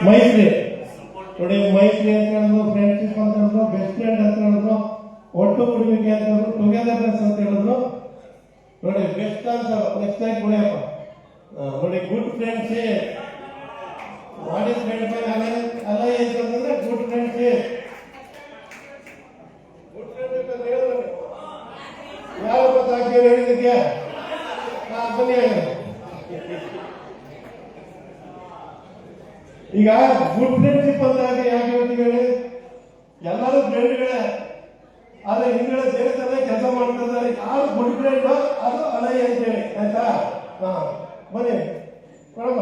ಮೈತ್ರಿ ನೋಡಿ, ಮೈತ್ರಿ ಅಂತ ಹೇಳಿದ್ರು, ಫ್ರೆಂಡ್ಶಿಪ್ ಅಂತ ಹೇಳಿದ್ರು, ಬೆಸ್ಟ್ ಫ್ರೆಂಡ್ ಅಂತ ಹೇಳಿದ್ರು, ಒಟ್ಟು ಕುಡಿಲಿಕ್ಕೆ ಅಂತ ಹೇಳಿದ್ರು, ಟುಗೆದರ್ನೆಸ್ ಅಂತ ಹೇಳಿದ್ರು. ನೋಡಿ ಬೆಸ್ಟ್ ಅಂತ ನೆಕ್ಸ್ಟ್ ಟೈಮ್ ಕುಡಿಯಪ್ಪ. ನೋಡಿ good friendship, what is friend by alliance ಅಂತಂದ್ರೆ ಗುಡ್ ಫ್ರೆಂಡ್ಶಿಪ್. ಗುಡ್ ಫ್ರೆಂಡ್ಶಿಪ್ ಅಂತ ಹೇಳಿದ್ರು ಯಾವ ಗೊತ್ತಾಗಿ ಹೇಳಿದಕ್ಕೆ ಬನ್ನಿ. ಈಗ ಗುಡ್ ಫ್ರೆಂಡ್ಶಿಪ್ ಅಂತ ಯಾಕೆ ಹೇಳ್ತೀವಿ? ಎಲ್ಲರೂ ಫ್ರೆಂಡ್ಗಳೇ, ಆದ್ರೆ ಹಿಂದ್ಗಡೆ ದೇಶದಲ್ಲೇ ಕೆಲಸ ಮಾಡ್ತಿದ್ದಾರೆ. ಯಾರು ಗುಡ್ ಫ್ರೆಂಡ್ ಅದು ಅಲೈ ಅಂತ ಹೇಳಿ, ಆಯ್ತಾ? ಬನ್ನಿ ಕೊಡಮ್ಮ,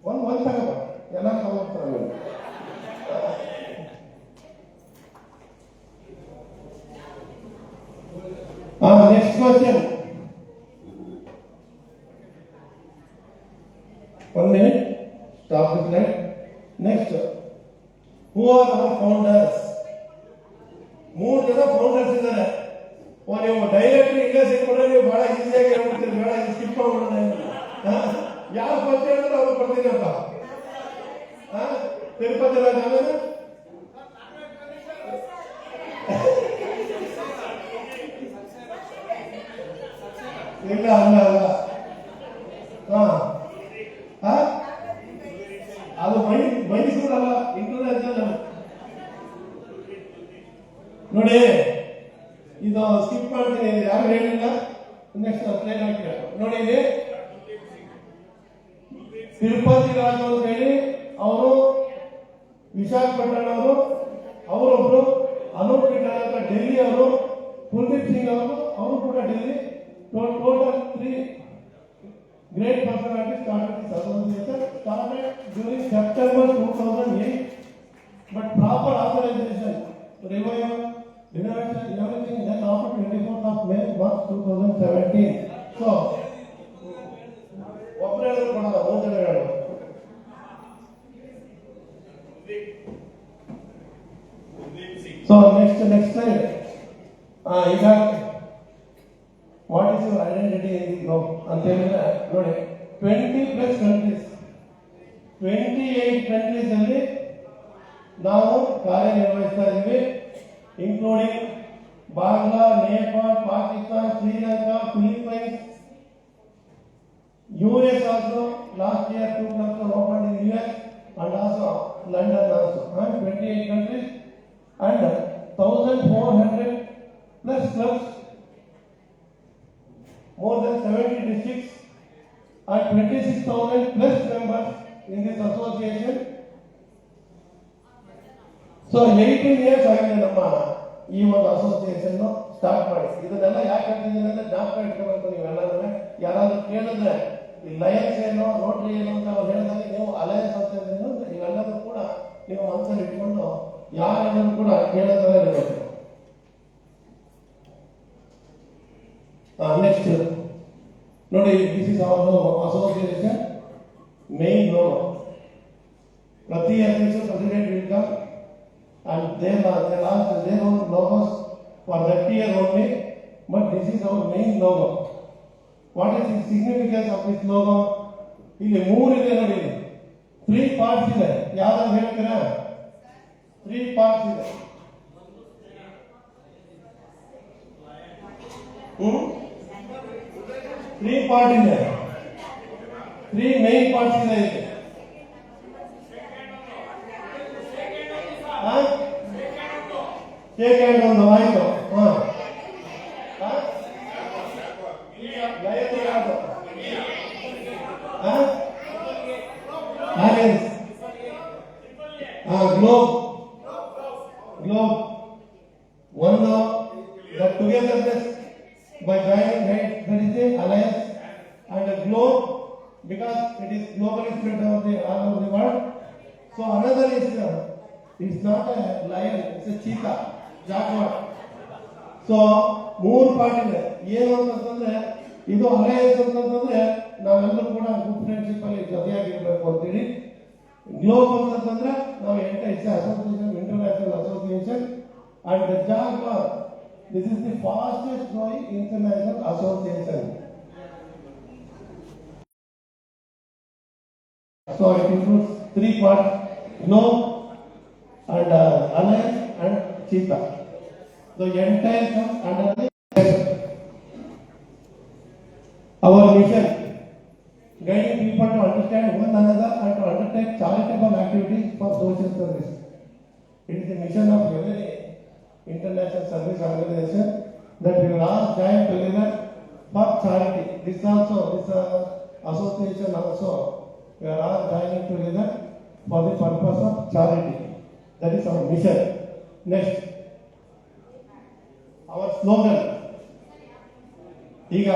ಒಂದ್ ತಗಪ್ಪ, ಎಲ್ಲ ತಗೋತಾರೆ. Next question. 1 minute. Stop the slide. Next. Who are our founders? 3 ಜನ ಫೌಂಡರ್ಸ್ ಇದ್ದಾರೆ. ನೀವು ಡೈರೆಕ್ಟ್ ಇಲ್ಲೇ ಸಿಕ್ಕೊಂಡ್ರೆ ನೀವು ಬಹಳ ಈಸಿಯಾಗಿ ಹೇಳ್ಬಿಡ್ತೀರಿ, ಬೇಡ ಸ್ಕಿಪ್ ಮಾಡ್ಬಿಡೋಣ. ಯಾರು ಫಸ್ಟ್ ಹೇಳಿದ್ರೆ ಅವ್ರು ಬರ್ತೀನಪ್ಪ. ತಿರುಪತಿ ರಾಜ ಆಮೇಲೆ ಇಲ್ಲ ಅಲ್ಲ ಅಲ್ಲ, ಅದು ಮೈಸೂರಲ್ಲ, ಇಂಟರ್ನ್ಯಾಷನಲ್. ನೋಡಿ ಇದು ಸ್ಕಿಪ್ ಮಾಡ್ತೀನಿ, ಯಾರು ಹೇಳಿಲ್ಲ. ನೆಕ್ಸ್ಟ್ ಸ್ಲೈಡ್ ಹಾಕಿ ನೋಡಿ. ಇಲ್ಲಿ ತಿರುಪತಿ ರಾಜು ಅಂತ ಹೇಳಿ ಅವರು ವಿಶಾಖಪಟ್ಟಣ ಅವರೊಬ್ರು, ಅನೂಪ್ ಕಿಟರ್ ಅಂತ ಡೆಲ್ಲಿ ಅವರು, ಕುಲ್ದೀಪ್ ಸಿಂಗ್ ಅವರು ಕೂಡ Delhi. Total 3 great personalities started this association. Started during September 2008, but proper authorization, revival, renovation, everything then after 24th of May 2017. So, ಒಬ್ಬರೇ ಕೊಡೋಣ, 3 ಜನ ಹೇಳೋಣ. So next time, ಈಗ ವಾಟ್ ಇಸ್ ಯುವರ್ ಐಡೆಂಟಿಟಿ ಅಂತ ಹೇಳಿದ್ರೆ ನೋಡಿ, 20+ ಕಂಟ್ರೀಸ್, 28 ಕಂಟ್ರೀಸ್ ಅಲ್ಲಿ ನಾವು ಕಾರ್ಯನಿರ್ವಹಿಸ್ತಾ ಇದ್ದೀವಿ, including Bangla, Nepal, Pakistan, Sri Lanka, Philippines, US also. Last year 2 clubs were opened in US and also London also. 28 countries and 1,400+ clubs, more than 70 districts and 26,000+ members in this association. So 18 years ಆಗಿದೆ ನಮ್ಮ ಈ ಒಂದು ಅಸೋಸಿಯೇಷನ್ ಸ್ಟಾರ್ಟ್ ಮಾಡಿ. ಇದನ್ನೆಲ್ಲ ಯಾಕೆ ಹೇಳ್ತಿದ್ದೀನಿ ಅಂದ್ರೆ ಜ್ಞಾಪಕ ಇಟ್ಕೋಬೇಕು. ನೀವೆಲ್ಲರೂ ಯಾರಾದ್ರೂ ಕೇಳಿದ್ರೆ ಈ ಲಯನ್ಸ್ ಏನು, ರೋಟರಿ ಏನು ಅಂತ ಅವ್ರು ಹೇಳಿದಾಗ ನೀವು ಅಲಯನ್ಸ್ ಅಂತ ಇವೆಲ್ಲರೂ ಕೂಡ ನೀವು ಮನಸ್ಸಲ್ಲಿ ಇಟ್ಕೊಂಡು ಯಾರನ್ನು ಕೂಡ ಕೇಳೋದಲ್ಲ ಇರಬೇಕು. ನೆಕ್ಸ್ಟ್ ನೋಡಿ, this is hour association main logo. ಪ್ರತಿ ಅಧ್ಯಕ್ಷ president will come and they lost their own logos for that year only, but this is our main logo. What is the significance of this logo? ಇಲ್ಲಿ 3 ಇದೆ ನೋಡಿ, 3 parts ಇದೆ. ಯಾವ್ದಾದ್ರು ಹೇಳ್ತೀರಾ? 3 parts ಇದೆ. 3 part ಇದೆ, 3 main parts ಇದೆ. Shake hand ಒಂದು ಆಯ್ತು. Globe one of the togetherness by joining hands, that is the alliance, and the globe because it is globally spread all over the world. So another is it's not a lion, it's a cheetah, jaguar. So 3 part ಇದೆ. ಏನು ಅಂತಂದ್ರೆ ಇದು alliance ಅಂತಂದ್ರೆ ನಾವೆಲ್ಲರೂ ಕೂಡ good friendship ಅಲ್ಲಿ ಜೊತೆಯಾಗಿರ್ಬೇಕು ಅಂತೇಳಿ. Globe ಅಂತಂದ್ರೆ ನಾವು association, international association. And the Jaguar, this is the fastest growing international association. So it includes three parts: globe and alliance and cheetah. The entire comes under the our mission, guiding people to understand one another and to undertake charitable activities for social service. It is the mission of every international service organization that we will all join together for charity. This association also, we are all joining together for the purpose of charity. That is our mission. Next, our slogan. ಈಗ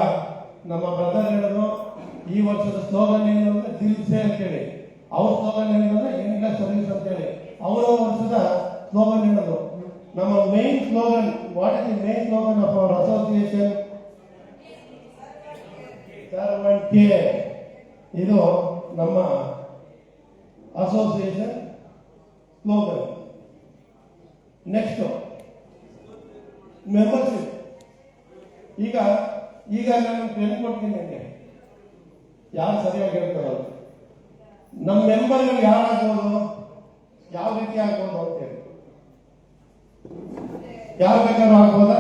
ನಮ್ಮ brother ಹೇಳಿದ್ರು ಈ ವರ್ಷದ slogan ಏನು ಅಂದ್ರೆ ದಿಲ್ ಸೇ ಅಂತೇಳಿ, ಅವ್ರ slogan ಏನಂದ್ರೆ ಇಂಡಿಯನ್ ಸರ್ವಿಸ್ ಅಂತೇಳಿ ಅವರ ವರ್ಷದ ಸ್ಲೋಗನ್ ಹೇಳಿದ್ರು. ನಮ್ಮ main slogan, what is the main slogan of our association? Servant care. ಇದು ನಮ್ಮ ಅಸೋಸಿಯೇಷನ್ ಸ್ಲೋಗನ್. Next membership. ಈಗ ನಾನು ಪೆನ್ ಕೊಡ್ತೀನಿ ನಿಮಗೆ, ಯಾರು ಸರಿಯಾಗಿ ಹೇಳ್ತಾರಲ್ಲ, ನಮ್ಮ ಮೆಂಬರ್ಗಳು ಯಾರಾಗ್ಬೋದು, ಯಾವ ರೀತಿ ಆಗ್ಬೋದು ಅಂತೇಳಿ ಯಾರು ಬೇಕಾದ್ರೂ ಆಗ್ಬೋದಾ?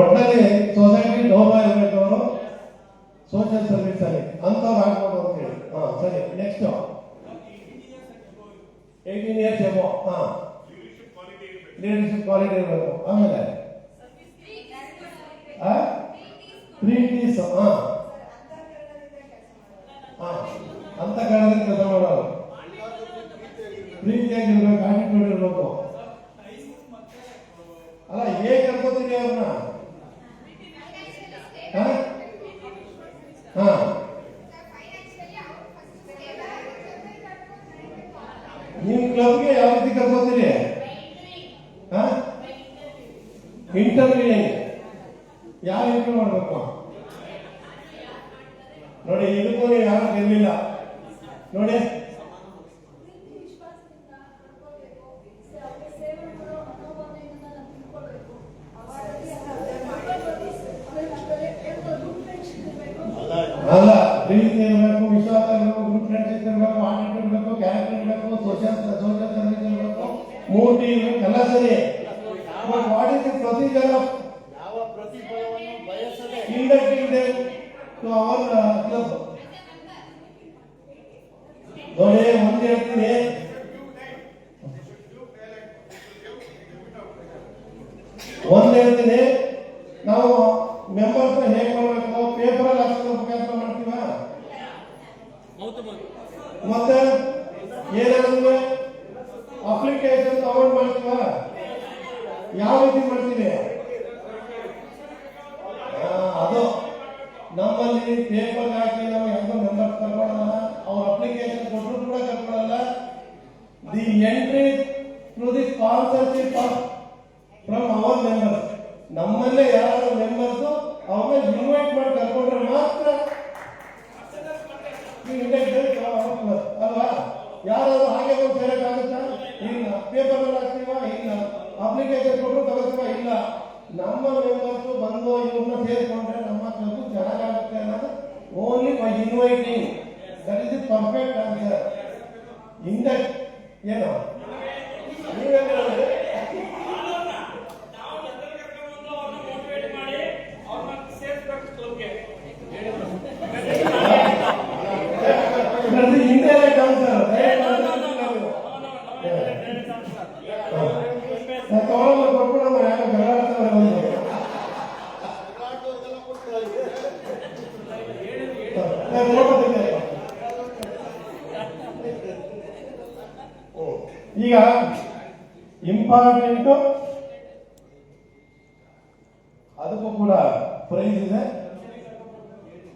ಒಟ್ಟಲ್ಲಿ ಸೊಸೈಟಿ ಗೌರವ ಇರಬೇಕು, ಅವರು ಸೋಷಿಯಲ್ ಸರ್ವಿಸ್ ಅಲ್ಲಿ ಅಂತವ್ರು ಆಗ್ಬೋದು ಅಂತ ಹೇಳಿ. ಸರಿ, next 18 years above. Leadership quality ಇರಬೇಕು. ಆಮೇಲೆ 3 T's. ಅಂತ ಕಾರಣದಿಂದ ಕೆಲಸ ಮಾಡೋರು, ಪ್ರೀತಿಯಾಗಿರ್ಬೇಕು, ಆಟಿಟ್ಯೂಡ್ ಇರಬೇಕು. ಅಲ್ಲ, ಹೇಗೆ ಕರ್ಕೋತೀರಿ ಅವ್ರನ್ನ? ನಿಮ್ ಕ್ಲಬ್ಗೆ ಯಾವ ರೀತಿ ಕರ್ಕೋತೀರಿ? ಇಂಟರ್ವ್ಯೂ ಯಾವ ರೀತಿ ಮಾಡ್ಬೇಕು ನೋಡಿ. ಇದಕ್ಕೂ ನೀವು ಯಾರು ಗೆಲ್ಲಿಲ್ಲ ನೋಡಿ. ಅಲ್ಲ, ಪ್ರೀತಿ ಇರಬೇಕು, ವಿಶ್ವಾಸ ಇರಬೇಕು, ಗ್ರೂಪ್ ಫ್ರೆಂಡ್ಶಿಪ್ ಇರಬೇಕು, ಆಟಿಟ್ಯೂಡ್ ಇರಬೇಕು, ಕ್ಯಾರೆಕ್ಟರ್ ಇರಬೇಕು, ಸೋಷಿಯಲ್ ಸರ್ವಿಸ್ ಇರಬೇಕು, 3 T ಇರಬೇಕು, ಎಲ್ಲ ಸರಿ. What is the procedure of inducting them to our club? ನೋಡಿ, ಒಂದು ಹೇಳ್ತೀನಿ, ನಾವು ಮೆಂಬರ್ಸ್ ಹೇಗೆ ಮಾಡಬೇಕು? ಪೇಪರ್ ಅಲ್ಲಿ ಹಾಕಿದ್ರೆ ಮುಖಾಂತರ ಮಾಡ್ತೀವ? ಮತ್ತೆ ಏನಾದ್ರು ಅಪ್ಲಿಕೇಶನ್ ತಗೊಂಡು ಮಾಡ್ತೀವ? ಯಾವ ರೀತಿ ಮಾಡ್ತೀವಿ? ಅದು ನಮ್ಮಲ್ಲಿ ಪೇಪರ್ ಹಾಕಿ ನಾವು ಹೆಂಗೋ ಮೆಂಬರ್ಸ್ ಕರ್ಕೊಳ್ಳಲ್ಲ, ಅವ್ರ ಅಪ್ಲಿಕೇಶನ್ ಕೊಟ್ಟರು ಕೂಡ ಕರ್ಕೊಳ್ಳಲ್ಲ. The entry through the sponsorship from our members. ನಮ್ಮಲ್ಲೇ ಯಾರು ಮೆಂಬರ್ಸ್ ಅವ್ರನ್ನ ಇನ್ವೈಟ್ ಮಾಡಿ ಕರ್ಕೊಂಡ್ರೆ ಮಾತ್ರ ಅಲ್ವಾ? ಯಾರಾದ್ರೂ ಹಾಗೆ ಬಂದು ಸೇರಕ್ಕಾಗುತ್ತಾ? ಇಲ್ಲ. ಪೇಪರ್ ಅಲ್ಲಿ ಹಾಕ್ತೀವ? ಇಲ್ಲ. ಅಪ್ಲಿಕೇಶನ್ ಕೊಟ್ಟರು ತಗೋತೀವ? ಇಲ್ಲ. ನಮ್ಮ ಮೆಂಬರ್ಸ್ ಬಂದು ಇವ್ರನ್ನ ಸೇರಿಕೊಂಡ್ರೆ ನಮ್ಮ ಕ್ಲಬ್ ಚೆನ್ನಾಗಾಗುತ್ತೆ ಅನ್ನೋದು only by inviting. That is the perfect answer. ಇಂದ ಏನು ಇಂಡೈರೆಕ್ಟ್ ಆನ್ಸರ್ ಕೊಟ್ಬಿಡೋಣ. ಯಾರು ಈಗ ಇಂಪಾರ್ಟೆಂಟ್, ಅದಕ್ಕೂ ಕೂಡ ಪ್ರೈಸ್ ಇದೆ.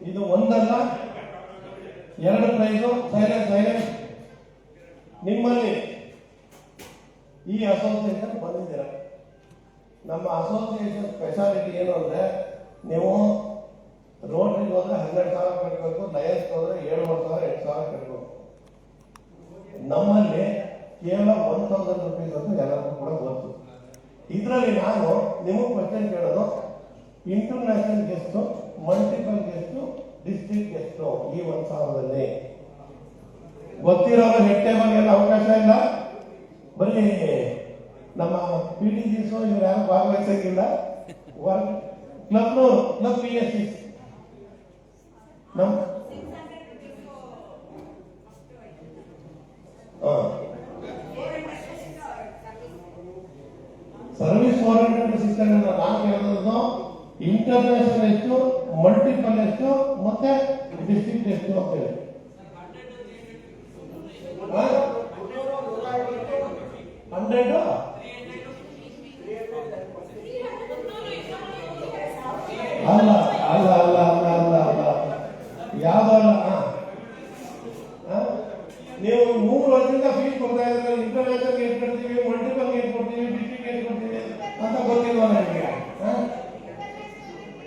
ಇದು ಒಂದಲ್ಲ, 2 ಪ್ರೈಸು. ಸೈಲೆನ್ಸ್ ನಿಮ್ಮಲ್ಲಿ ಈ ಅಸೋಸಿಯೇಷನ್ ಬಂದಿದ್ದೀರ. ನಮ್ಮ ಅಸೋಸಿಯೇಷನ್ ಸ್ಪೆಷಾಲಿಟಿ ಏನು ಅಂದ್ರೆ, ನೀವು ರೋಟ್ರಿಗೆ ಹೋದ್ರೆ 12,000 ಕಟ್ಟಬೇಕು, ಲಯನ್ಸ್ ಹೋದ್ರೆ 7,000 8,000 ಕಟ್ಟಬೇಕು. ನಮ್ಮಲ್ಲಿ ಕೇವಲ 1,000 ರೂಪೀಸ್ ಅಂತ ಎಲ್ಲರಿಗೂ ಕೂಡ ಗೊತ್ತು. ಇದರಲ್ಲಿ ನಾನು ನಿಮಗೆ ಕ್ವಶನ್ ಕೇಳೋದು, international guest, multiple guest, district guest, ಈ 1,000ದಲ್ಲಿ ಗೊತ್ತಿರೋದು ಹೆಡ್ ಟೇಬಲ್ಗೆಲ್ಲ ಅವಕಾಶ ಇಲ್ಲ. ಬರೀ ನಮ್ಮ PTGs ಇವ್ರು ಯಾರು ಭಾಗವಹಿಸಂಗಿಲ್ಲ. ಕ್ಲಬ್ನವರು, ಕ್ಲಬ್ PSC ನಮ್ಮ ಸರ್ವಿಸ್ ಓರಿಯೆಂಟೆಡ್ ಸಿಸ್ಟಮ್ ನಾನು ಹೇಳೋದು ಇಂಟರ್ನ್ಯಾಷನಲ್ ಎಷ್ಟು, ಮಲ್ಟಿಪಲ್ ಎಷ್ಟು, ಮತ್ತೆ ಡಿಸ್ಟ್ರಿಕ್ಟ್ ಎಷ್ಟು ಅಂತ ಹೇಳಿ. 100 ಅಲ್ಲ ಅಲ್ಲ ಅಲ್ಲ ಅಲ್ಲ ಅಲ್ಲ ಅಲ್ಲ ಯಾವ್ದಲ್ಲ. ನೀವು 3 ವರ್ಷದಿಂದ ಫೀಸ್ ಕೊಡ್ತಾ ಇದ್ರೆ ಇಂಟರ್ನ್ಯಾಷನಲ್ ಏನ್ ಕೊಡ್ತೀವಿ, ಮಲ್ಟಿಪಲ್ ಏನ್ ಕೊಡ್ತೀವಿ, ಡಿಸ್ಟ್ರಿಕ್ಟ್ ಏನ್ ಕೊಡ್ತೀವಿ ಅಂತ ಗೊತ್ತಿಲ್ವಾ ನನಗೆ?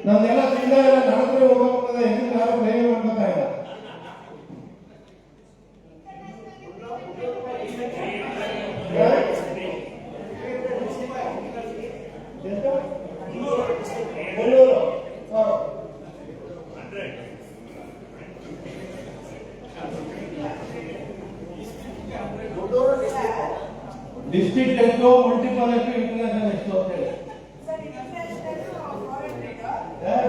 ನಮ್ದೆಲ್ಲ ಚಿಂತೆ ಎಲ್ಲ ನಡದ್ರೆ ಹೋಗ್ತದೆ, ಹೆಂಗ್ ಯಾರು ಪ್ರೇಮೆ ಮಾಡ್ಕೊತಾ ಇಲ್ಲ. ಡಿಸ್ಟ್ರಿಕ್ಟ್ ಎಷ್ಟು, ಮಲ್ಟಿಪಲ್ ಎಷ್ಟು, ಇಂಟರ್ನ್ಯಾಷನಲ್ ಎಷ್ಟು ಅಂತ ಹೇಳಿ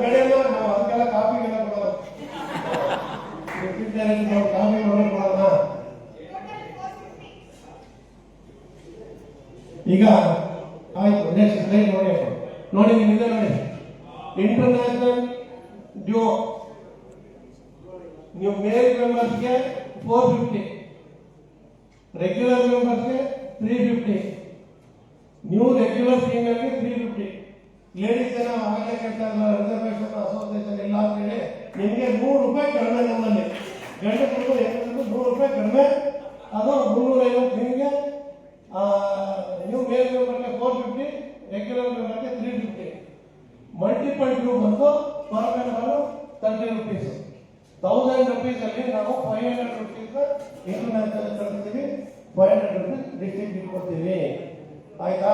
ಬೆಳೆಯಲ್ಲ. ನಾವು ಅದಕ್ಕೆಲ್ಲ ಕಾಪಿಗೆಲ್ಲ ಕೊಡೋದು, ಕಾಪಿ ಕೊಡೋಣ. ಈಗ ಆಯ್ತು, ನೆಕ್ಸ್ಟ್ ಸ್ಲೈಡ್ ನೋಡಿ. ನೋಡಿ ನಿಮ್ಮಿದೆ ನೋಡಿ, ಇಂಟರ್ನ್ಯಾಷನಲ್ ಡ್ಯೂ ನೀವು ಮೇಲ್ ಮೆಂಬರ್ಸ್ಗೆ 450, ರೆಗ್ಯುಲರ್ ಮೆಂಬರ್ಸ್ಗೆ 350, ನ್ಯೂ ರೆಗ್ಯುಲರ್ ಫೀಮೇಲ್ಗೆ 350. ಲೇಡೀಸ್ ಜನ ಆಗಲೇ ಕೇಳ್ತಾ ಇಲ್ಲ, ರಿಸರ್ವೇಶನ್ ಅಸೋಸಿಯೇಷನ್ ಇಲ್ಲ ಅಂತ ಹೇಳಿ ನಿಮಗೆ 100 ರೂಪಾಯಿ ಕಡಿಮೆ. ನಮ್ಮಲ್ಲಿ ಗಂಡಸರು ಹೆಣ್ಣು 100 ರೂಪಾಯಿ ಕಡಿಮೆ, ಅದು 350 ನಿಮಗೆ. ನ್ಯೂ ಮೇಲ್ ಮೆಂಬರ್ಗೆ 450, ರೆಗ್ಯುಲರ್ ಮೆಂಬರ್ಗೆ 350. ಮಲ್ಟಿಪಲ್ ಡ್ಯೂ ಬಂದು ಪರ್ ಮೆಂಬರ್ 30 rupees. 1000 rupees ಅಲ್ಲಿ ನಾವು 500 rupees ಇಂಟರ್ನ್ಯಾಷನಲ್ ಕಳಿಸ್ತೀವಿ, 500 rupees ಡಿಸ್ಟ್ರಿಕ್ಟ್ ಇಟ್ಕೊಡ್ತೀವಿ. ಆಯ್ತಾ?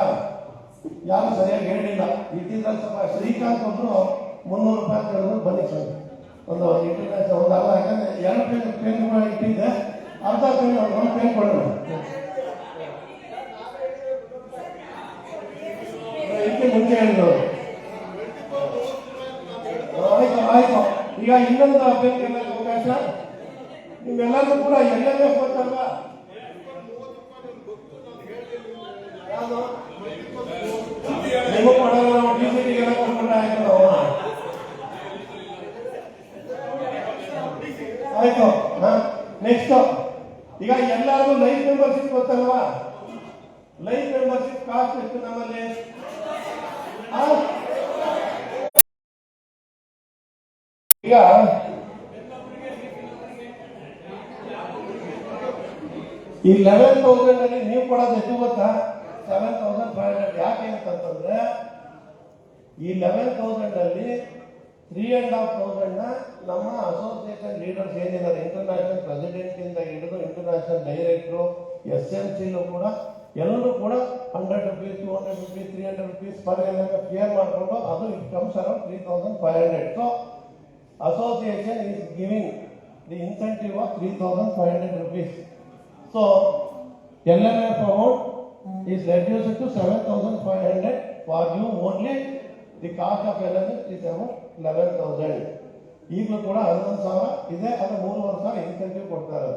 ಯಾರು ಸರಿಯಾಗಿ ಹೇಳಿಲ್ಲ. ಇದ್ದಿದ್ರಲ್ಲಿ ಸ್ವಲ್ಪ ಶ್ರೀಕಾಂತ್ ಒಬ್ರು 300 ರೂಪಾಯಿ ಕೇಳಿದ್ರು. ಬನ್ನಿ ಸರ್, ಒಂದು ಇಂಟರ್ನ್ಯಾಷನಲ್ ಒಂದು ಅಲ್ಲ, ಯಾಕಂದ್ರೆ 2 ಪೇನ್ ಇಟ್ಟಿದ್ದೆ, ಅರ್ಧ ಪೇನ್ 1 ಪೇನ್ ಕೊಡೋಣ. ಇದಕ್ಕೆ ಮುಂಚೆ ಹೇಳಿದ್ರು. ಆಯ್ತು ಆಯ್ತು. ಈಗ ಇನ್ನೊಂದು ಪೇನ್ ಅವಕಾಶ ನಿಮ್ಮೆಲ್ಲರೂ ಕೂಡ ಎಲ್ಲೆಲ್ಲೇ ಗೊತ್ತಲ್ವಾ? ಯಾವುದು ನಿಮಗೆ ಕೊಡೋದು, ನಾವು ಡಿಸಿಟಿಗೆಲ್ಲ ಕೊಟ್ಬಿಟ್ರೆ ಆಯ್ತು. ಆಯ್ತು. ನೆಕ್ಸ್ಟ್, ಈಗ ಎಲ್ಲರಿಗೂ ಲೈಫ್ ಮೆಂಬರ್ಶಿಪ್ ಗೊತ್ತಲ್ವಾ? ಲೈಫ್ ಮೆಂಬರ್ಶಿಪ್ ಕಾಸ್ಟ್ ಎಷ್ಟು ನಮ್ಮಲ್ಲಿ? ಈಗ ಈ 11,000 ಅಲ್ಲಿ ನೀವು ಕೊಡೋದು ಎಷ್ಟು ಗೊತ್ತಾ? 7,500. ಯಾಕೆ ಅಂತಂದ್ರೆ ಈ 11,000 ಅಲ್ಲಿ 3,500 ನಮ್ಮ ಅಸೋಸಿಯೇಷನ್ ಲೀಡರ್ಸ್ ಏನಿದ್ದಾರೆ, ಇಂಟರ್ನ್ಯಾಷನಲ್ ಪ್ರೆಸಿಡೆಂಟ್ ಇಂದ ಹಿಡಿದು ಇಂಟರ್ನ್ಯಾಷನಲ್ ಡೈರೆಕ್ಟ್ರು, SMC ಕೂಡ ಎಲ್ಲರೂ ಕೂಡ 100 rupees, 200 rupees, 300 rupees per clear ಮಾಡಿಕೊಂಡು ಅದು it comes around 3,500. So association is giving the incentive of 3,500 rupees. So LMF amount is reduced to 7,500 for you only. The cost of LMF is about 11,000. ಈಗಲೂ ಕೂಡ 11,000 ಇದೆ, ಅದು 3,000 incentive ಕೊಡ್ತಾರೆ.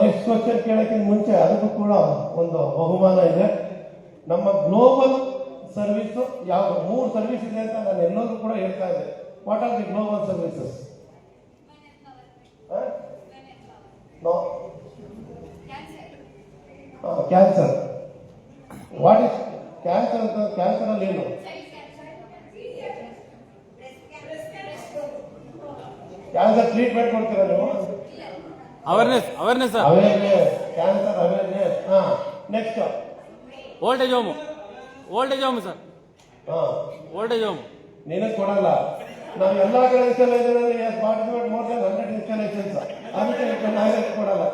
Next question ಕೇಳಕ್ಕೆ ಮುಂಚೆ ಅದಕ್ಕೂ ಕೂಡ ಒಂದು ಬಹುಮಾನ ಇದೆ. ನಮ್ಮ ಗ್ಲೋಬಲ್ ಸರ್ವಿಸ್ ಯಾವುದು 3 ಸರ್ವಿಸ್ ಇದೆ ಅಂತ ನಾನು ಎಲ್ಲರೂ ಕೂಡ ಹೇಳ್ತಾ ಇದ್ದೆ. What are the global services? Cancer. What is cancer ಅಂತ? ಕ್ಯಾನ್ಸರ್ ಅಲ್ಲಿ ಏನು? ಕ್ಯಾನ್ಸರ್ ಟ್ರೀಟ್ಮೆಂಟ್ ಕೊಡ್ತೀರಾ ನೀವು? Awareness cancer awareness. Next old age home sir. Old age home ನಿನಗೆ ಕೊಡಲ್ಲ. ನಾವು ಎಲ್ಲಾ ಕಡೆ installation participate more than 100 installations, ಅದಕ್ಕೆ ನಾವೇ ಕೊಡಲ್ಲ.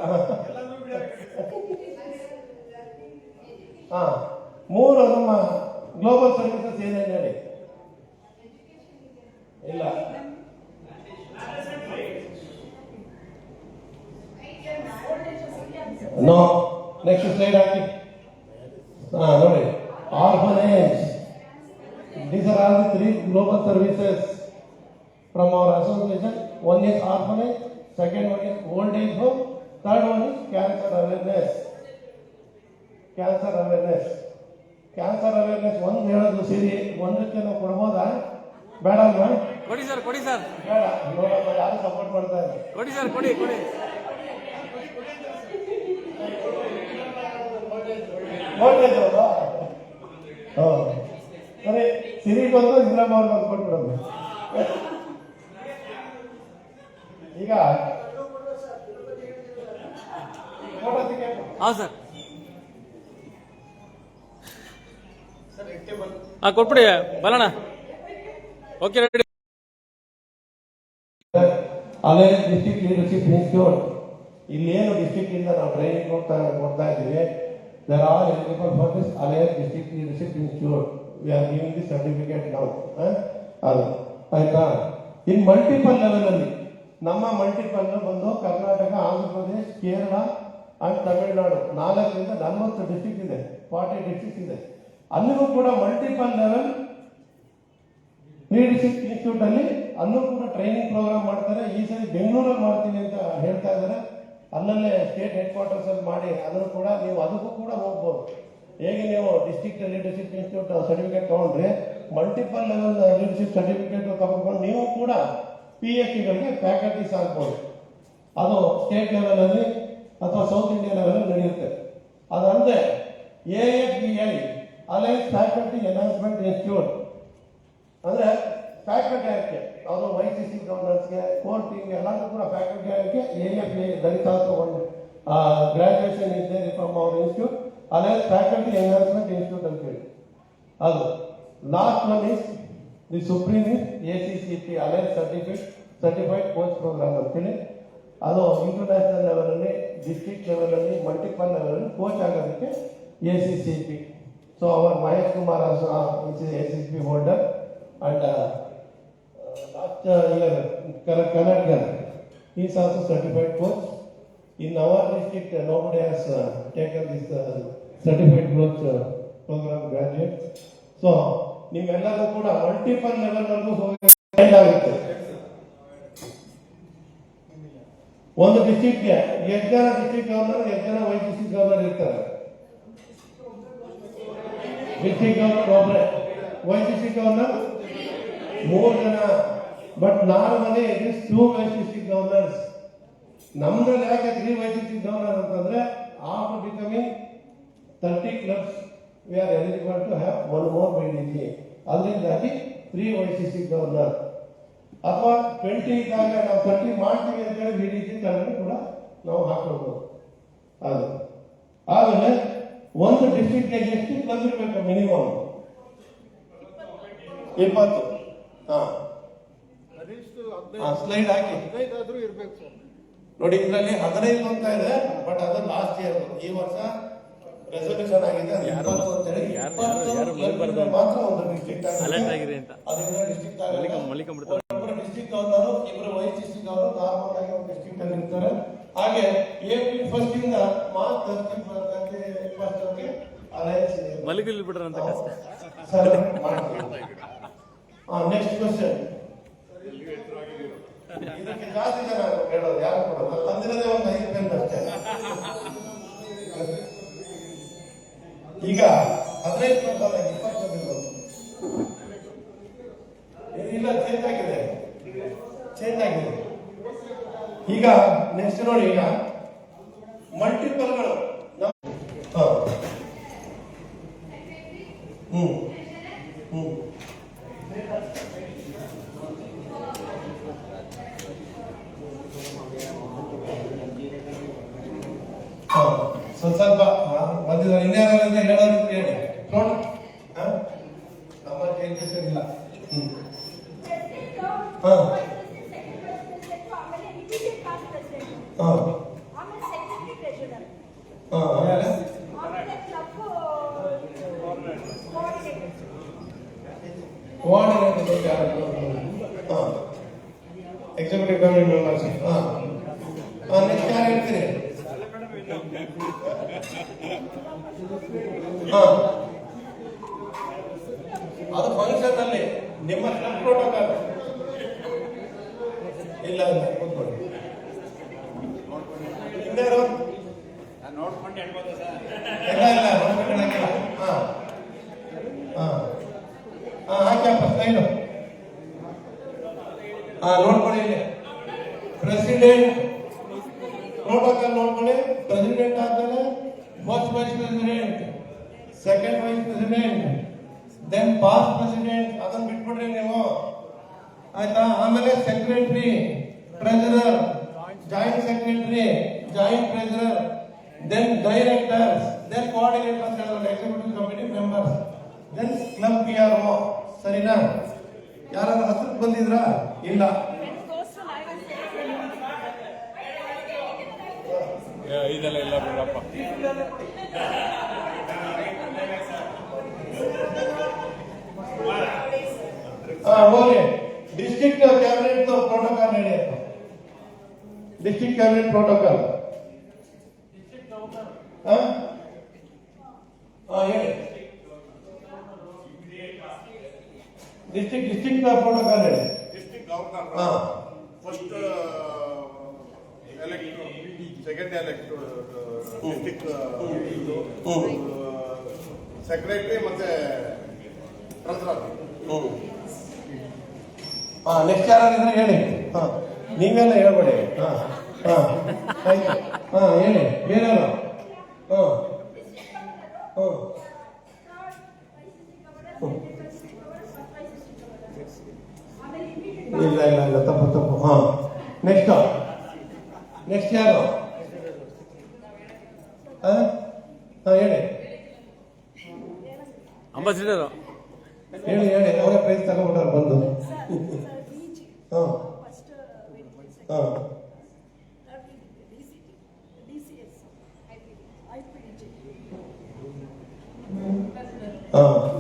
ಹಾ, ಮೂರು ನಮ್ಮ ಗ್ಲೋಬಲ್ ಸರ್ವಿಸಸ್ ಏನೇನು ಹೇಳಿ? ಇಲ್ಲ, ನೋ. ನೆಕ್ಸ್ಟ್ ಸ್ಲೈಡ್ ಹಾಕಿ. ಹಾ, ನೋಡಿ, orphanage. These are all the three global services from our association. One is orphanage, second one is old age home, third one is cancer awareness. Cancer awareness. Cancer awareness ಒಂದು ಹೇಳೋದು ಸೇರಿ ಒಂದಕ್ಕೆ ನಾವು ಕೊಡ್ಬೋದಾ? ಬೇಡ ಅಲ್ವಾ? ಕೊಡಿ ಸರ್, ಕೊಡಿ ಸರ್, ಬೇಡ. ನೋಡಮ್ಮ, ಯಾರು ಸಪೋರ್ಟ್ ಮಾಡ್ತಾ ಇಲ್ಲ. ಕೊಡಿ ಸರ್, ಕೊಡಿ ಕೊಡಿ. ವೋಲ್ಟೇಜ್ ಹೌದಾ? ಸರಿ, ಸಿರಿಗೊಂದು ಇಂದ್ರಮ್ಮ ಅವ್ರಿಗೆ ಒಂದು ಕೊಟ್ಬಿಡೋದು. ಈಗ ಹಾಂ ಸರ್, ಹಾಂ ಕೊಟ್ಬಿಡಿ ಬರೋಣ. Okay, ready. ಅಲ್ಲೇ ಡಿಸ್ಟ್ರಿಕ್ಟ್ ಲೀಡರ್ಶಿಪ್ ಇನ್ಸ್ಟಿಟ್ಯೂಟ್, ಇಲ್ಲಿ ಏನು ಡಿಸ್ಟ್ರಿಕ್ಟ್ ಇಂದ ನಾವು ಟ್ರೈನಿಂಗ್ ಕೊಡ್ತಾ ಇದ್ದೀವಿ. They are all eligible for this Alliance District Leadership Institute. We are giving this certificate now. ಅದು ಆಯ್ತಾ? ಇನ್ ಮಲ್ಟಿಪಲ್ ಲೆವೆಲ್ ಅಲ್ಲಿ ನಮ್ಮ ಮಲ್ಟಿಪಲ್ ಬಂದು ಕರ್ನಾಟಕ, ಆಂಧ್ರ ಪ್ರದೇಶ, ಕೇರಳ ಅಂಡ್ ತಮಿಳುನಾಡು 4ರಿಂದ 40 ಡಿಸ್ಟ್ರಿಕ್ಟ್ ಇದೆ, 40 ಡಿಸ್ಟ್ರಿಕ್ಟ್ ಇದೆ. ಅಲ್ಲಿಗೂ ಕೂಡ ಮಲ್ಟಿಪಲ್ ಲೆವೆಲ್ ಲೀಡರ್ಶಿಪ್ ಇನ್ಸ್ಟಿಟ್ಯೂಟ್ ಅಲ್ಲಿ ಅಲ್ಲೂ ಕೂಡ ಟ್ರೈನಿಂಗ್ ಪ್ರೋಗ್ರಾಮ್ ಮಾಡ್ತಾರೆ. ಈ ಸರಿ ಬೆಂಗಳೂರಲ್ಲಿ ಮಾಡ್ತೀನಿ ಅಂತ ಹೇಳ್ತಾ ಇದ್ದಾರೆ. ಅಲ್ಲಲ್ಲೇ ಸ್ಟೇಟ್ ಹೆಡ್ ಕ್ವಾರ್ಟರ್ಸ್ ಅಲ್ಲಿ ಮಾಡಿ ಅದನ್ನು ಕೂಡ ನೀವು ಅದಕ್ಕೂ ಕೂಡ ಹೋಗ್ಬೋದು. ಹೇಗೆ ನೀವು ಡಿಸ್ಟ್ರಿಕ್ಟ್ ಲೀಡರ್ಶಿಪ್ ಇನ್ಸ್ಟಿಟ್ಯೂಟ್ ಸರ್ಟಿಫಿಕೇಟ್ ತಗೊಂಡ್ರೆ ಮಲ್ಟಿಪಲ್ ಲೆವೆಲ್ ಲೀಡರ್ಶಿಪ್ ಸರ್ಟಿಫಿಕೇಟ್ ತಗೊಂಡು ನೀವು ಕೂಡ PhDಗಳಿಗೆ ಫ್ಯಾಕಲ್ಟೀಸ್ ಆಗ್ಬೋದು. ಅದು ಸ್ಟೇಟ್ ಲೆವೆಲ್ ಅಲ್ಲಿ ಅಥವಾ ಸೌತ್ ಇಂಡಿಯಾ ಲೆವೆಲ್ ಅಲ್ಲಿ ನಡೆಯುತ್ತೆ. ಅದಲ್ಲದೆ AFBI alliance faculty enhancement institute ಅಂದ್ರೆ ಫ್ಯಾಕಲ್ಟಿ ಆಗಕ್ಕೆ ಅವರು YCC ಗವರ್ನರ್ಸ್ಗೆ, ಕೋರ್ಟಿಂಗ್ ಎಲ್ಲರೂ ಕೂಡ ಫ್ಯಾಕಲ್ಟಿ ಆಗಕ್ಕೆ AFBI ದಲಿತಾಂತ ಒಂದು ಗ್ರಾಜುಯೇಷನ್ ಇದೆ from our institute. Alliance faculty enhancement institute ಅಂತ ಹೇಳಿ ಅದು. Last one is the supreme is ACCP alliance certified coach programme ಅಂತೇಳಿ. ಅದು ಇಂಟರ್ನ್ಯಾಷನಲ್ ಲೆವೆಲ್ ಅಲ್ಲಿ, ಡಿಸ್ಟ್ರಿಕ್ಟ್ ಲೆವೆಲ್ ಅಲ್ಲಿ, ಮಲ್ಟಿಪಲ್ ಲೆವೆಲ್ ಅಲ್ಲಿ ಕೋಚ್ ಆಗೋದಕ್ಕೆ ACCP. So our Mahesh Kumar ACCP holder and last year Kannadkar, he is also certified coach. In our district, nobody has taken this certified coach program graduate. So, ನೀವೆಲ್ಲರೂ ಕೂಡ multiple level ವರೆಗೂ ಹೋಗಿ ಆಗುತ್ತೆ. ಒಂದು ಡಿಸ್ಟ್ರಿಕ್ಟ್ಗೆ 8 ಜನ district governor, 8 ಜನ YCC governor ಇರ್ತಾರೆ. District governor ಒಬ್ಬರೇ, YCC ಗವರ್ನರ್ 3 ಜನ. But normally it is 2 YCC governors. ನಮ್ದ್ರಲ್ಲಿ ಯಾಕೆ 3 YCC ಗವರ್ನರ್ ಅಂತಂದ್ರೆ after becoming 30 clubs we are eligible to have 1 more BDG. ಅದರಿಂದಾಗಿ 3 YCC ಗವರ್ನರ್. ಅಥವಾ 20 ಇದ್ದಾಗ ನಾವು 30 ಮಾಡ್ತೀವಿ ಅಂತ ಹೇಳಿ BDG ತಗೊಂಡು ಕೂಡ ನಾವು ಹಾಕೋಬಹುದು. ಅದು ಆಮೇಲೆ ಒಂದು ಡಿಸ್ಟ್ರಿಕ್ಟ್ಗೆ ಎಷ್ಟು ಕ್ಲಬ್ ಇರಬೇಕು? ಮಿನಿಮಮ್ 20. ಸ್ಲೈಡ್ ಹಾಕಿ ನೋಡಿ. ಇದರಲ್ಲಿ 15 ಅಂತ ಇದೆ, ಬಟ್ ಅದು ಲಾಸ್ಟ್ ಇಯರ್. ಈ ವರ್ಷ ರೆಸಲ್ಯೂಷನ್ ಆಗಿದೆ 20 ಅಂತ ಹೇಳಿ. 20 ಮಾತ್ರ ಒಂದು ಡಿಸ್ಟ್ರಿಕ್ಟ್ ಅದರಿಂದ ಡಿಸ್ಟ್ರಿಕ್ಟ್ ಒಬ್ಬರು district governor, 2 YCC governor normal ಆಗಿ ಒಂದು ಡಿಸ್ಟ್ರಿಕ್ಟ್ ಅಲ್ಲಿ ಇರ್ತಾರೆ. ಹಾಗೆ April 1st ಇಂದ ಮಾರ್ಚ್ 31st ಅಲೈನ್ಸ್ ಮಲಿಗಿಲ್ ಬಿಡ್ರಂತ ಕಷ್ಟ. Next question. ಇದಕ್ಕೆ ಜಾಸ್ತಿ ಜನ ಹೇಳೋದು ಯಾರು ಕೊಡೋದು? ತಂದಿರೋದೇ ಒಂದು 5 ಪೆನ್ ಅಷ್ಟೇ. ಈಗ 15 ಅಲ್ಲ 20 ಇಲ್ಲ, ಚೇಂಜ್ ಆಗಿದೆ. ಈಗ ನೆಕ್ಸ್ಟ್ ನೋಡಿ. ಈಗ ಮಲ್ಟಿಪಲ್ಗಳು ಸ್ವಲ್ಪ ಬಂದಿದ್ದಾರೆ. ಇನ್ಯಾರಂತ ಹೇಳೋದು ಹೇಳಿ ನೋಡಿ. ನಮ್ಮ ಟೆನ್ಷನ್ ಇಲ್ಲ. ಕೋಆರ್ಡಿನೇಟರ್ ಯಾರು? Executive committee members. ನೆಕ್ಸ್ಟ್ ಯಾರು ಹೇಳ್ತೀರಿ? ಅದು ಫಂಕ್ಷನ್ ಅಲ್ಲಿ ನಿಮ್ಮ ಪ್ರೋಟೋಕಾಲ್ ಇಲ್ಲ ಕೂತ್ಕೊಳ್ಳಿ. ಇನ್ಯಾರು? ನೋಡ್ಕೊಂಡು ಹೇಳ್ಬೋದು ಸರ್. ಇಲ್ಲ ನೋಡ್ಕೊಳ್ಳಂಗಿಲ್ಲ. ಹಾಕ್ಯಪ್ಪ ಸ್ಲೈಡು. ನೋಡ್ಕೊಳ್ಳಿ ಇಲ್ಲಿ ಪ್ರೆಸಿಡೆಂಟ್ ಪ್ರೋಟೋಕಾಲ್ ನೋಡ್ಕೊಳ್ಳಿ. ಪ್ರೆಸಿಡೆಂಟ್ ಆದ್ಮೇಲೆ first vice president, second vice president, then past president. ಅದನ್ನ ಬಿಟ್ಬಿಡ್ರಿ ನೀವು, ಆಯ್ತಾ? ಆಮೇಲೆ secretary, treasurer, joint secretary, joint treasurer, then directors, then coordinators ಹೇಳಿದ್ರೆ executive committee members, then club PRO. ಸರಿನಾ? ಯಾರಾದ್ರೂ ಹತ್ರಕ್ಕೆ ಬಂದಿದ್ರಾ? ಇಲ್ಲ. ಇದೆಲ್ಲ ಇಲ್ಲ ಬಿಡಪ್ಪ. ಹೋಗಿ ಡಿಸ್ಟ್ರಿಕ್ಟ್ ಕ್ಯಾಬಿನೆಟ್ ಪ್ರೋಟೋಕಾಲ್ ಹೇಳಿ. ಡಿಸ್ಟ್ರಿಕ್ಟ್ ಕ್ಯಾಬಿನೆಟ್ ಪ್ರೋಟೋಕಾಲ್ ಹೇಳಿ. ಡಿಸ್ಟ್ರಿಕ್ಟ್ ಪ್ರೋಟೋಕಾಲ್ ಹೇಳಿ. District governor, first elect, second elect, district secretary ಮತ್ತೆ treasurer. ನೆಕ್ಸ್ಟ್ ಯಾರಾದ್ರೆ ಹೇಳಿ. ನೀವೆಲ್ಲ ಹೇಳ್ಬೇಡಿ. ಹೇಳಿ ಏನೇನು. ಇಲ್ಲ ತಪ್ಪು. ನೆಕ್ಸ್ಟ್ ಯಾರು? ಹೇಳಿ ಅಂಬಾಸಿಡರ್ ಹೇಳಿ ಅವರೇ ಪ್ರೈಸ್ ತಗೊಂಡ್ಬಿಟ್ಟಾರೆ ಬಂದು.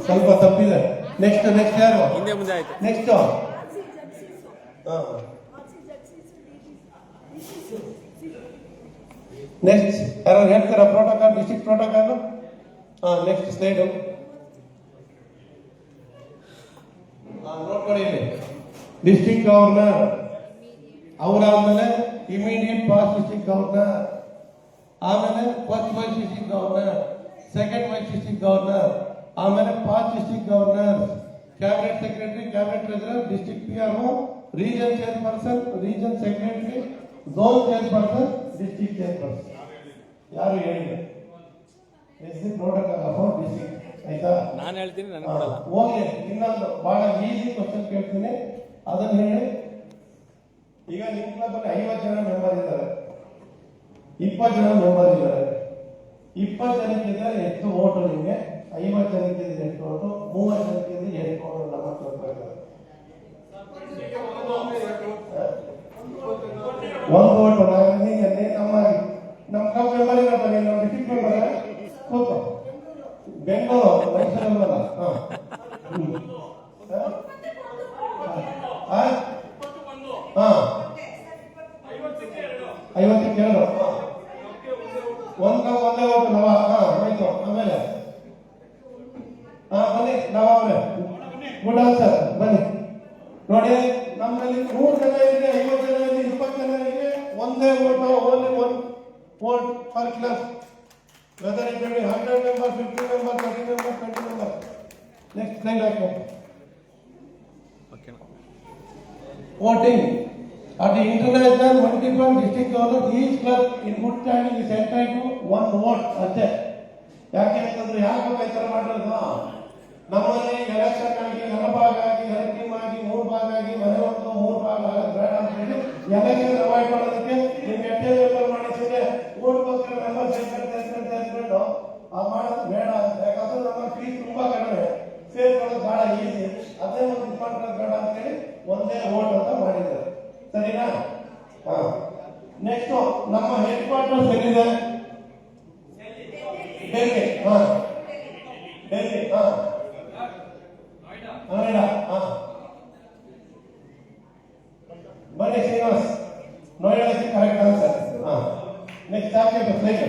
ಸ್ವಲ್ಪ ತಪ್ಪಿದೆ. ನೆಕ್ಸ್ಟ್ ಯಾರು? ಹಿಂದೆ ಮುಂದೆ ಆಯ್ತು. ನೆಕ್ಸ್ಟ್ ಯಾರು ಹೇಳ್ತಾರ protocol? District protocol. Next slide ನೋಡ್ಕೊಳ್ಳಿ. ಡಿಸ್ಟ್ರಿಕ್ಟ್ ಗವರ್ನರ್, ಅವರಾದ್ಮೇಲೆ ಇಮಿಡಿಯೇಟ್ ಪಾಸ್ಟ್ ಡಿಸ್ಟ್ರಿಕ್ಟ್ ಗವರ್ನರ್, ಆಮೇಲೆ first vice district governor, second vice district governor, ಆಮೇಲೆ past district governor, cabinet secretary, cabinet treasurer, district PRO, region chairperson, region secretary, zone chairperson, district chairperson. ಯಾರು ಹೇಳಿಲ್ಲ. Protocol of district. ಆಯ್ತಾ? ನಾನು ಹೇಳ್ತೀನಿ, ನನಗೆ ಕೊಡಲ್ಲ. ಹೋಗಿ ಇನ್ನೊಂದು ಬಹಳ ಈಸಿ ಕ್ವಶನ್ ಕೇಳ್ತೀನಿ, ಅದನ್ನ ಹೇಳಿ. ಈಗ ನಿಮ್ಮ ಕ್ಲಬ್ ಅಲ್ಲಿ 50 ಜನ ಮೆಂಬರ್ ಇದ್ದಾರೆ, 20 ಜನ ಮೆಂಬರ್ ಇದ್ದಾರೆ. 20 ಜನಕ್ಕಿದ್ರೆ ಎಷ್ಟು ಓಟು ನಿಮಗೆ? 50 ಜನಕ್ಕಿದ್ರೆ ಎಷ್ಟು ಓಟು? 30 ಜನಕ್ಕಿದ್ರೆ ಎಷ್ಟು ಓಟು? ನಮ್ಮ ಕ್ಲಬ್ ಒಂದು ಓಟು. ನಮ್ಮ ಕ್ಲಬ್ ಮೆಂಬರ್ ಇರಪ್ಪ, ನಮ್ಮ ಡಿಸ್ಟ್ರಿಕ್ಟ್ ಮೆಂಬರ್ ಕೂತು ಬೆಂಗಳೂರು ಮೈಸೂರಲ್ಲ. 52 ಒಂದೇ ಓಟು ನವ. ಆಯ್ತು. ಆಮೇಲೆ ಬನ್ನಿ ನವಾಬ್ರೆ, ಗುಡ್ ಆನ್ಸರ್. ಬನ್ನಿ ನೋಡಿ, ನಮ್ಮಲ್ಲಿ 3 ಜನ ಇದೆ, 50 ಜನ ಇದೆ, 20 ಜನ ಇದೆ, ಒಂದೇ vote. Only one vote for club. Whether it may be 100 members, 50 members, 30 members, 20 members. Next slide hockey. Voting at the international multiple district governors, each club in good standing is entitled to 1 vote. ಅಷ್ಟೇ. ಯಾಕೆ ಅಂತಂದ್ರೆ ಯಾಕೆ ಈ ತರ ಮಾಡಿರೋದು? ನಮ್ಮಲ್ಲಿ election ಆಗಿ 2 ಭಾಗ ಆಗಿ 2 ಟೀಮ್ ಆಗಿ 3 ಭಾಗ ಆಗಿ ಮನೆ ಒಂದು 3 ಭಾಗ ಆಗೋದು ಬೇಡ ಅಂತ ಹೇಳಿ ಎಲೆಕ್ಷನ್ ಅವಾಯ್ಡ್ ಮಾಡೋದಕ್ಕೆ ನಿಮ್ಗೆ ಎಷ್ಟೇ ಮೆಂಬರ್ ಮಾಡಿಸಿದ್ರೆ ಓಟ್ಗೋಸ್ಕರ ಮೆಂಬರ್ ಸೇರ್ಕೊಂಡು ಮಾಡೋದು ಬೇಡ ಅಂತ. ಯಾಕಂದ್ರೆ ನಮ್ಮ ಫೀಸ್ ತುಂಬಾ ಕಡಿಮೆ, ಸೇರ್ಕೊಳ್ಳೋದು ಬಹಳ ಈಸಿ. ಅದೇ ಒಂದು ಇಸ್ಕೊಂಡ್ರೆ ಬೇಡ ಅಂತ ಹೇಳಿ ಒಂದೇ ಓಟ್ ಅಂತ ಮಾಡಿದ್ದಾರೆ. ಸರಿನಾ? ನೆಕ್ಸ್ಟ್ ನಮ್ಮ ಹೆಡ್ ಕ್ವಾರ್ಟರ್ಸ್ ಎಲ್ಲಿದೆ? ಡೆಲ್ಲಿ. ಡೆಲ್ಲಿ. ನೋಯ್ಡಾ. ನೆಕ್ಸ್ಟ್ ಹಾಕಿ ಸ್ಲೈಡ್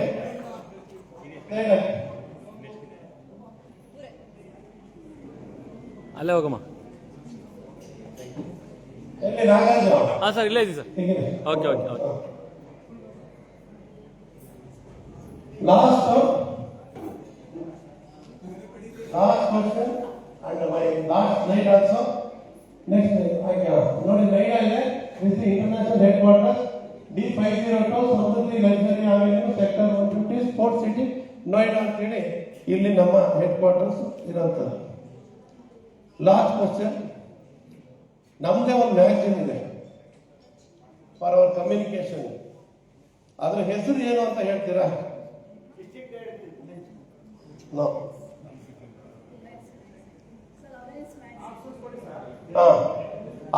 ಅಲ್ಲೇ ಹೋಗಮ್ಮ. ಎಲ್ಲಿ ನಾಗರಾಜು? ಹಾಂ ಸರ್, ಇಲ್ಲೇ ಇದ್ದೀವಿ ಸರ್. ಹೀಗಿದೆ. Okay okay okay. Last question and my last slide also. Next, ನೋಡಿ ನೈಡಾ ಇದೆ. This is international headquarters. D502 Samriddhi luxury avenue sector 150 sports city Noida ಅಂತೇಳಿ ಇಲ್ಲಿ ನಮ್ಮ ಹೆಡ್ ಕ್ವಾರ್ಟರ್ಸ್ ಇರೋಂಥದ್ದು. ಲಾಸ್ಟ್ ಕ್ವಶನ್, ನಮ್ಮದೇ ಒಂದು ಮ್ಯಾಗಝಿನ್ ಇದೆ ಫಾರ್ ಅವರ್ ಕಮ್ಯುನಿಕೇಶನ್. ಅದ್ರ ಹೆಸರು ಏನು ಅಂತ ಹೇಳ್ತೀರಾ? ನೋ.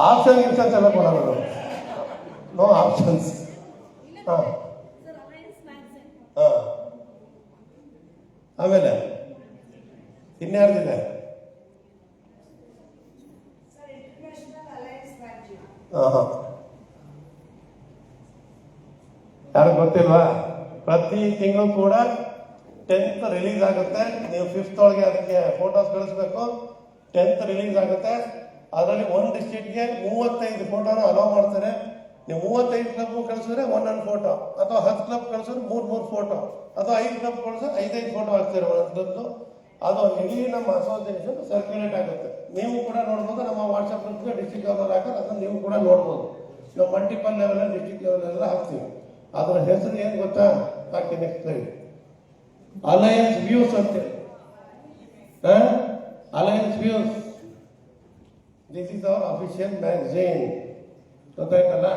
ಆಪ್ಷನ್ ಗಿಪ್ಷನ್ಸ್ ಎಲ್ಲ ಕೊಡೋಣ. No options. ಆಮೇಲೆ ಇನ್ಯಾರ್ದಿದೆ? ಯಾರು ಗೊತ್ತಿಲ್ವಾ? ಪ್ರತಿ ತಿಂಗಳು ಕೂಡ 10th ರಿಲೀಸ್ ಆಗುತ್ತೆ. ನೀವು 5th ಒಳಗೆ ಅದಕ್ಕೆ ಫೋಟೋಸ್ ಕಳಿಸ್ಬೇಕು. 10th ರಿಲೀಸ್ ಆಗುತ್ತೆ. ಅದರಲ್ಲಿ ಒಂದು ಡಿಸ್ಟ್ರಿಕ್ಟ್ಗೆ 35 ಫೋಟೋನ ಅಲೋ ಮಾಡ್ತಾರೆ. ನೀವು 35 ಕ್ಲಬ್ ಕಳಿಸಿದ್ರೆ 1 ಫೋಟೋ, ಅಥವಾ 10 ಕ್ಲಬ್ ಕಳಿಸಿದ್ರೆ 3 ಫೋಟೋ, ಅಥವಾ 5 ಕ್ಲಬ್ ಕಳಿಸಿದ್ರೆ 5 ಫೋಟೋ ಹಾಕ್ತಾರೆ ಒಂದೊಂದು. ಅದು ಇಡೀ ನಮ್ಮ ಅಸೋಸಿಯೇಷನ್ ಸರ್ಕ್ಯುಲೇಟ್ ಆಗುತ್ತೆ. ನೀವು ಕೂಡ ನೋಡ್ಬೋದು. ನಮ್ಮ ವಾಟ್ಸಪ್ ಗ್ರೂಪ್ಗೆ ಡಿಸ್ಟ್ರಿಕ್ಟ್ ಲೆವೆಲ್ ಹಾಕೋದು, ಅದನ್ನು ನೀವು ಕೂಡ ನೋಡ್ಬೋದು. ನಾವು ಮಲ್ಟಿಪಲ್ ಲೆವೆಲ್, ಡಿಸ್ಟ್ರಿಕ್ಟ್ ಲೆವೆಲ್ ಎಲ್ಲ ಹಾಕ್ತೀವಿ. ಅದರ ಹೆಸರು ಏನು ಗೊತ್ತಾ? ಹಾಕಿ ನೆಕ್ಸ್ಟ್ ಸ್ಲೈಡ್. ಅಲಯನ್ಸ್ ವ್ಯೂಸ್ ಅಂತೇಳಿ. Alliance Views, this is our official magazine. ಗೊತ್ತಾಯ್ತಲ್ಲ?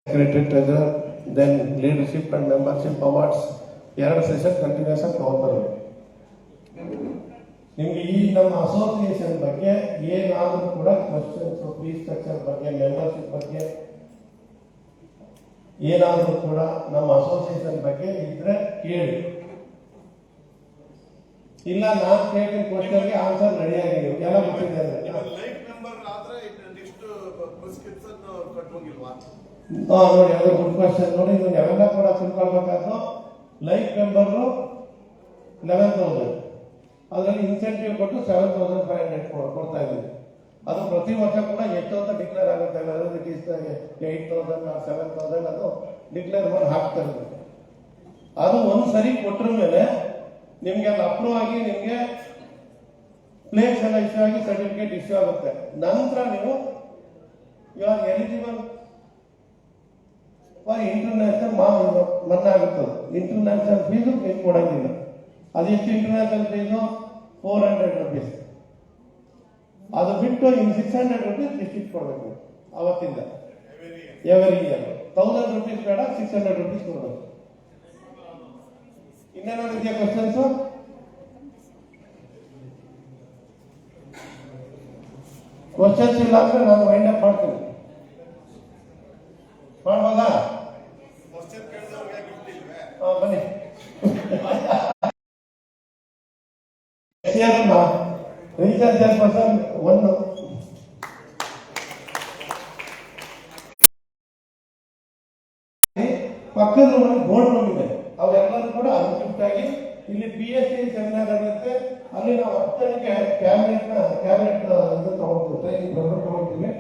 Secretary, treasurer, then leadership and membership awards 2 session continues ಆಗಿ ತಗೊಂಡ್ಬರ್ಬೇಕು. ನಿಮ್ಗೆ ಈ ನಮ್ಮ ಅಸೋಸಿಯೇಷನ್ ಬಗ್ಗೆ ಏನಾದರೂ ಕೂಡ ಕ್ವಶನ್ಸ್, ಫೀಸ್ ಸ್ಟ್ರಕ್ಚರ್ ಬಗ್ಗೆ, ಮೆಂಬರ್ಶಿಪ್ ಬಗ್ಗೆ ಏನಾದರೂ ಕೂಡ ನಮ್ಮ ಅಸೋಸಿಯೇಷನ್ ಬಗ್ಗೆ ಇದ್ರೆ ಕೇಳಿ. ಇಲ್ಲ ನಾನು ಕೇಳಿದ ಕ್ವಶನ್ಗೆ ಆನ್ಸರ್ ರೆಡಿ ಆಗಿದೆ, ಎಲ್ಲ ಗೊತ್ತಿದೆ. ಲೈಫ್ ಮೆಂಬರ್ ಆದ್ರೆ ನೆಕ್ಸ್ಟ್ ಪ್ರಿಸ್ಕ್ರಿಪ್ಷನ್ ಕಟ್ಟೋಂಗಿಲ್ವಾ? ನೋಡಿ, ಅದು ಗುಡ್ ಕ್ವಶನ್. ನೋಡಿ, ಇದು ನಾವೆಲ್ಲ ಕೂಡ ತಿಳ್ಕೊಳ್ಬೇಕಾದ್ರು. ಲೈಫ್ ಮೆಂಬರ್ 11,000, ಅದರಲ್ಲಿ ಇನ್ಸೆಂಟಿವ್ ಕೊಟ್ಟು 7,500 ಕೊಡ್ತಾ ಇದ್ದೀವಿ. ಅದು ಪ್ರತಿ ವರ್ಷ ಕೂಡ ಎಷ್ಟು ಅಂತ ಡಿಕ್ಲೇರ್ ಆಗುತ್ತೆ. 8,000 7,000 ಅದು ಡಿಕ್ಲೇರ್ ಮಾಡಿ ಹಾಕ್ತಾ ಇರುತ್ತೆ. ಅದು ಒಂದು ಸರಿ ಕೊಟ್ಟರ ಮೇಲೆ ನಿಮ್ಗೆ ಅಲ್ಲಿ ಅಪ್ರೂವ್ ಆಗಿ ನಿಮ್ಗೆ ಪ್ಲೇಸ್ ಎಲ್ಲ ಇಶ್ಯೂ ಆಗಿ ಸರ್ಟಿಫಿಕೇಟ್ ಇಶ್ಯೂ ಆಗುತ್ತೆ. ನಂತರ ನೀವು you are eligible for international ಮನ್ನಾ ಆಗುತ್ತೆ. ಇಂಟರ್ನ್ಯಾಷನಲ್ ಫೀಸು ನೀವು ಕೊಡಂಗಿಲ್ಲ. ಅದೆಷ್ಟು ಇಂಟರ್ನ್ಯಾಷನಲ್ ಫೀಸು? 400 rupees. ಅದು ಬಿಟ್ಟು ಇನ್ನು 600 rupees ಡಿಸ್ಟ್ರಿಕ್ಟ್ ಕೊಡಬೇಕು ಅವತ್ತಿಂದ. ಎವರಿ ಇಯರ್ 1000 rupees ಬೇಡ, 600 rupees ಕೊಡಬೇಕು. ಇನ್ನೇನಾದ್ರು ಇದೆಯಾ ಕ್ವಶನ್ಸ್? ಕ್ವಶನ್ಸ್ ಇಲ್ಲ ಅಂದ್ರೆ ನಾನು ವೈಂಡ್ ಅಪ್ ಮಾಡ್ತೀನಿ. ಮಾಡ್ಬೋದಾ? ಕ್ವಶನ್ ಕೇಳಿದವ್ರಿಗೆ ಗಿಫ್ಟ್ ಇಲ್ವೇ? ಬನ್ನಿ. Recharge person 1. ಪಕ್ಕದ ಬೋರ್ಡ್ ರೂಮ್ ಇದೆ. ಅವರೆಲ್ಲರೂ ಕೂಡ ಅನ್ಶಿಫ್ಟ್ ಆಗಿ ಇಲ್ಲಿ PhD ಸೆಮಿನಾರ್ ಆಗುತ್ತೆ. ಅಲ್ಲಿ ನಾವು 10 ಜನಕ್ಕೆ ಕ್ಯಾಬಿನೆಟ್ ಇದು ತಗೊಳ್ತೀವಿ, ಟ್ರೈನಿಂಗ್ ಪ್ರೋಗ್ರಾಮ್ ತಗೊಳ್ತೀವಿ.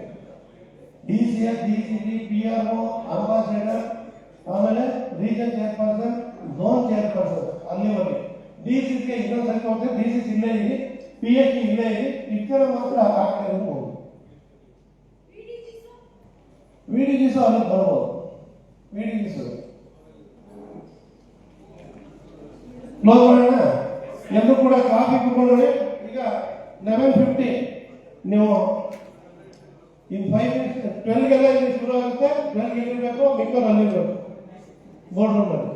DCS, DCD, PRO, ಅಂಬಾಸಿಡರ್, ಆಮೇಲೆ ರೀಜನ್ ಚೇರ್ಪರ್ಸನ್, ಝೋನ್ ಚೇರ್ಪರ್ಸನ್ ಅಲ್ಲಿವರೆಗೆ. DCC ಇನ್ನೊಂದು ಸರಿ ಹೋಗ್ತೀವಿ. DCC ಇಲ್ಲೇ ಇದೆ, PhD ಇಲ್ಲೇ ಇದೆ. ಇತರ ಮಾತ್ರ ಆಗ್ತಾ ಇರೋದು. VDGs ಅಲ್ಲಿ ಬರ್ಬೋದು. VDGs ಕ್ಲೋಸ್ ಮಾಡೋಣ. ಎಲ್ಲರೂ ಕೂಡ ಕಾಫಿ ಕುಡ್ಕೊಳ್ಳಿ. ಈಗ 11:50 ನೀವು ಇನ್ 5 minutes 12 ಗೆಲ್ಲ ಇಲ್ಲಿ ಶುರು ಆಗುತ್ತೆ. 12 ಇರಬೇಕು, ಮಿಕ್ಕರು ಅಲ್ಲಿರ್ಬೇಕು ಬೋರ್ಡ್ ರೂಮ್ ಅಲ್ಲಿ.